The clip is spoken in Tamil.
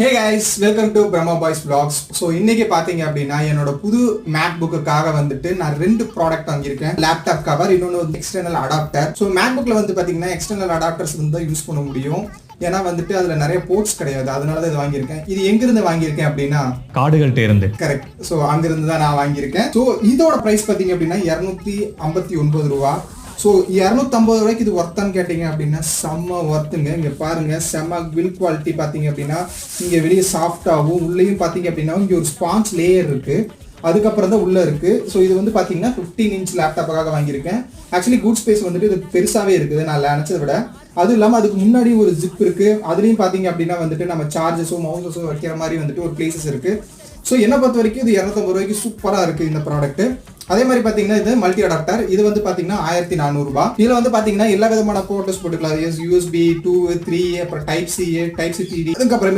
Hey guys, welcome to Brahma boys vlogs. So இன்னைக்கு பார்த்தீங்க அப்படின்னா என்னோட புது மேக் புக்குக்காக வந்துட்டு நான் 2 ப்ராடக்ட் வாங்கியிருக்கேன். லேப்டாப் கவர், இன்னொன்று வந்து எக்ஸ்டர்னல் அடாப்டர். ஸோ மேக் புக்கில் வந்து பார்த்தீங்கன்னா எக்ஸ்டர்னல் அடாப்டர்ஸ் வந்து தான் யூஸ் பண்ண முடியும். ஏன்னா வந்துட்டு அதில் நிறைய போர்ட்ஸ் கிடையாது, அதனால தான் இது வாங்கியிருக்கேன். இது எங்கிருந்து வாங்கியிருக்கேன் அப்படின்னா காடுகள்கிட்ட இருந்து. கரெக்ட். ஸோ அங்கிருந்து தான் நான் வாங்கியிருக்கேன். ஸோ இதோட ப்ரைஸ் பார்த்தீங்க அப்படின்னா 259 ரூபா. ஸோ 250 ரூபாய்க்கு இது ஒர்த்தான்னு கேட்டீங்க அப்படின்னா செம்ம ஒர்த்துங்க. இங்கே பாருங்க, செம்ம பில்ட் குவாலிட்டி பார்த்தீங்க அப்படின்னா இங்கே வெளியே சாஃப்டாகவும் உள்ளேயும் பார்த்தீங்க அப்படின்னா இங்கே ஒரு ஸ்பாஞ்ச் லேயர் இருக்கு, அதுக்கப்புறம் தான் உள்ள இருக்கு. ஸோ இது வந்து பார்த்தீங்கன்னா 15 இன்ச் லேப்டாப்புக்காக வாங்கியிருக்கேன். ஆக்சுவலி குட் ஸ்பேஸ் வந்துட்டு இது பெருசாகவே இருக்குது நான் நினச்சதை விட. அதுவும் இல்லாமல் அதுக்கு முன்னாடி ஒரு ஜிப் இருக்கு, அதுலேயும் பார்த்தீங்க அப்படின்னா வந்துட்டு நம்ம சார்ஜஸோ மவுசஸோ வைக்கிற மாதிரி வந்துட்டு ஒரு பிளேசஸ் இருக்கு. ஸோ என்னை பொறுத்த வரைக்கும் இது 250 ரூபாய்க்கு சூப்பராக இருக்குது இந்த ப்ராடக்ட். அதே மாதிரி பார்த்தீங்கன்னா இது மல்டி அடாப்டர். இது வந்து பார்த்தீங்கன்னா 1400 ரூபாய். இதில் வந்து பார்த்தீங்கன்னா எல்லா விதமான போர்ட்ஸ் போட்டுக்கலாம். யூஎஸ்பி 2, 3, அப்புறம் டைப் சி, டைப் சி, டிடி, அதுக்கப்புறமே